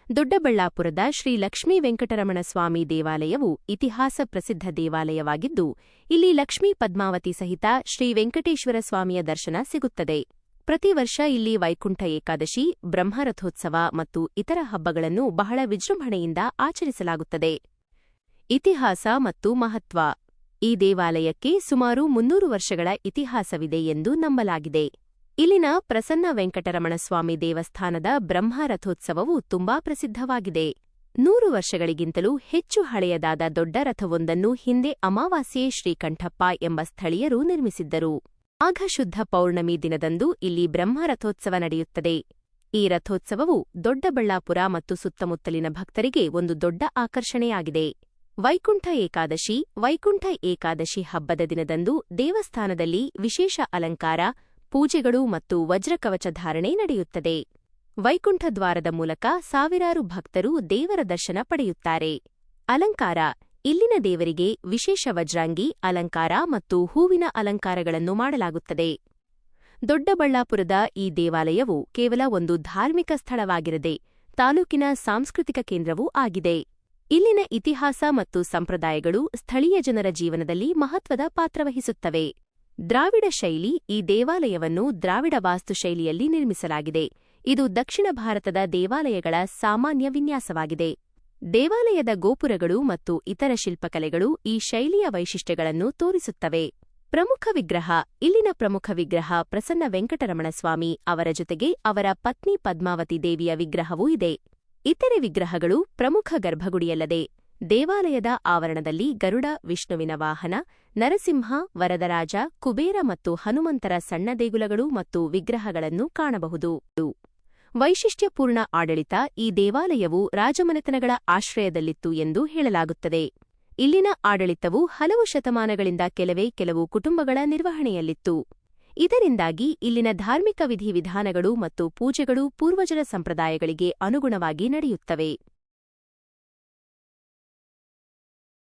ದೊಡ್ಡಬಳ್ಳಾಪುರದ ಶ್ರೀ ಲಕ್ಷ್ಮೀ ವೆಂಕಟರಮಣ ಸ್ವಾಮಿ ದೇವಾಲಯವು ಇತಿಹಾಸ ಪ್ರಸಿದ್ಧ ದೇವಾಲಯವಾಗಿದ್ದು, ಇಲ್ಲಿ ಲಕ್ಷ್ಮೀ ಪದ್ಮಾವತಿ ಸಹಿತ ಶ್ರೀ ವೆಂಕಟೇಶ್ವರ ಸ್ವಾಮಿಯ ದರ್ಶನ ಸಿಗುತ್ತದೆ. ಪ್ರತಿ ವರ್ಷ ಇಲ್ಲಿ ವೈಕುಂಠ ಏಕಾದಶಿ, ಬ್ರಹ್ಮರಥೋತ್ಸವ ಮತ್ತು ಇತರ ಹಬ್ಬಗಳನ್ನು ಬಹಳ ವಿಜೃಂಭಣೆಯಿಂದ ಆಚರಿಸಲಾಗುತ್ತದೆ. ಇತಿಹಾಸ ಮತ್ತು ಮಹತ್ವ. ಈ ದೇವಾಲಯಕ್ಕೆ ಸುಮಾರು 300 ವರ್ಷಗಳ ಇತಿಹಾಸವಿದೆ ಎಂದು ನಂಬಲಾಗಿದೆ. ಇಲ್ಲಿನ ಪ್ರಸನ್ನ ವೆಂಕಟರಮಣ ಸ್ವಾಮಿ ದೇವಸ್ಥಾನದ ಬ್ರಹ್ಮರಥೋತ್ಸವವು ತುಂಬಾ ಪ್ರಸಿದ್ಧವಾಗಿದೆ. 100 ವರ್ಷಗಳಿಗಿಂತಲೂ ಹೆಚ್ಚು ಹಳೆಯದಾದ ದೊಡ್ಡ ರಥವೊಂದನ್ನು ಹಿಂದೆ ಅಮಾವಾಸ್ಯೆ ಶ್ರೀಕಂಠಪ್ಪ ಎಂಬ ಸ್ಥಳೀಯರು ನಿರ್ಮಿಸಿದ್ದರು. ಮಾಘ ಶುದ್ಧ ಪೌರ್ಣಮಿ ದಿನದಂದು ಇಲ್ಲಿ ಬ್ರಹ್ಮರಥೋತ್ಸವ ನಡೆಯುತ್ತದೆ. ಈ ರಥೋತ್ಸವವು ದೊಡ್ಡಬಳ್ಳಾಪುರ ಮತ್ತು ಸುತ್ತಮುತ್ತಲಿನ ಭಕ್ತರಿಗೆ ಒಂದು ದೊಡ್ಡ ಆಕರ್ಷಣೆಯಾಗಿದೆ. ವೈಕುಂಠ ಏಕಾದಶಿ ಹಬ್ಬದ ದಿನದಂದು ದೇವಸ್ಥಾನದಲ್ಲಿ ವಿಶೇಷ ಅಲಂಕಾರ, ಪೂಜೆಗಳು ಮತ್ತು ವಜ್ರಕವಚ ಧಾರಣೆ ನಡೆಯುತ್ತದೆ. ವೈಕುಂಠ ದ್ವಾರದ ಮೂಲಕ ಸಾವಿರಾರು ಭಕ್ತರು ದೇವರ ದರ್ಶನ ಪಡೆಯುತ್ತಾರೆ. ಅಲಂಕಾರ. ಇಲ್ಲಿನ ದೇವರಿಗೆ ವಿಶೇಷ ವಜ್ರಾಂಗಿ ಅಲಂಕಾರ ಮತ್ತು ಹೂವಿನ ಅಲಂಕಾರಗಳನ್ನು ಮಾಡಲಾಗುತ್ತದೆ. ದೊಡ್ಡಬಳ್ಳಾಪುರದ ಈ ದೇವಾಲಯವು ಕೇವಲ ಒಂದು ಧಾರ್ಮಿಕ ಸ್ಥಳವಾಗಿರದೆ ತಾಲೂಕಿನ ಸಾಂಸ್ಕೃತಿಕ ಕೇಂದ್ರವೂ ಆಗಿದೆ. ಇಲ್ಲಿನ ಇತಿಹಾಸ ಮತ್ತು ಸಂಪ್ರದಾಯಗಳು ಸ್ಥಳೀಯ ಜನರ ಜೀವನದಲ್ಲಿ ಮಹತ್ವದ ಪಾತ್ರವಹಿಸುತ್ತವೆ. ದ್ರಾವಿಡ ಶೈಲಿ. ಈ ದೇವಾಲಯವನ್ನು ದ್ರಾವಿಡ ವಾಸ್ತುಶೈಲಿಯಲ್ಲಿ ನಿರ್ಮಿಸಲಾಗಿದೆ. ಇದು ದಕ್ಷಿಣ ಭಾರತದ ದೇವಾಲಯಗಳ ಸಾಮಾನ್ಯ ವಿನ್ಯಾಸವಾಗಿದೆ. ದೇವಾಲಯದ ಗೋಪುರಗಳು ಮತ್ತು ಇತರ ಶಿಲ್ಪಕಲೆಗಳು ಈ ಶೈಲಿಯ ವೈಶಿಷ್ಟ್ಯಗಳನ್ನು ತೋರಿಸುತ್ತವೆ. ಪ್ರಮುಖ ವಿಗ್ರಹ. ಇಲ್ಲಿನ ಪ್ರಮುಖ ವಿಗ್ರಹ ಪ್ರಸನ್ನ ವೆಂಕಟರಮಣ ಸ್ವಾಮಿ ಅವರ ಜೊತೆಗೆ ಅವರ ಪತ್ನಿ ಪದ್ಮಾವತಿ ದೇವಿಯ ವಿಗ್ರಹವೂ ಇದೆ. ಇತರೆ ವಿಗ್ರಹಗಳು ಪ್ರಮುಖ ಗರ್ಭಗುಡಿಯಲ್ಲದೆ ದೇವಾಲಯದ ಆವರಣದಲ್ಲಿ ಗರುಡ, ವಿಷ್ಣುವಿನ ವಾಹನ, ನರಸಿಂಹ, ವರದರಾಜ, ಕುಬೇರ ಮತ್ತು ಹನುಮಂತರ ಸಣ್ಣ ದೇಗುಲಗಳು ಮತ್ತು ವಿಗ್ರಹಗಳನ್ನು ಕಾಣಬಹುದು. ವೈಶಿಷ್ಟ್ಯಪೂರ್ಣ ಆಡಳಿತ. ಈ ದೇವಾಲಯವು ರಾಜಮನೆತನಗಳ ಆಶ್ರಯದಲ್ಲಿತ್ತು ಎಂದು ಹೇಳಲಾಗುತ್ತದೆ. ಇಲ್ಲಿನ ಆಡಳಿತವು ಹಲವು ಶತಮಾನಗಳಿಂದ ಕೆಲವು ಕುಟುಂಬಗಳ ನಿರ್ವಹಣೆಯಲ್ಲಿತ್ತು. ಇದರಿಂದಾಗಿ ಇಲ್ಲಿನ ಧಾರ್ಮಿಕ ವಿಧಿವಿಧಾನಗಳು ಮತ್ತು ಪೂಜೆಗಳು ಪೂರ್ವಜರ ಸಂಪ್ರದಾಯಗಳಿಗೆ ಅನುಗುಣವಾಗಿ ನಡೆಯುತ್ತವೆ.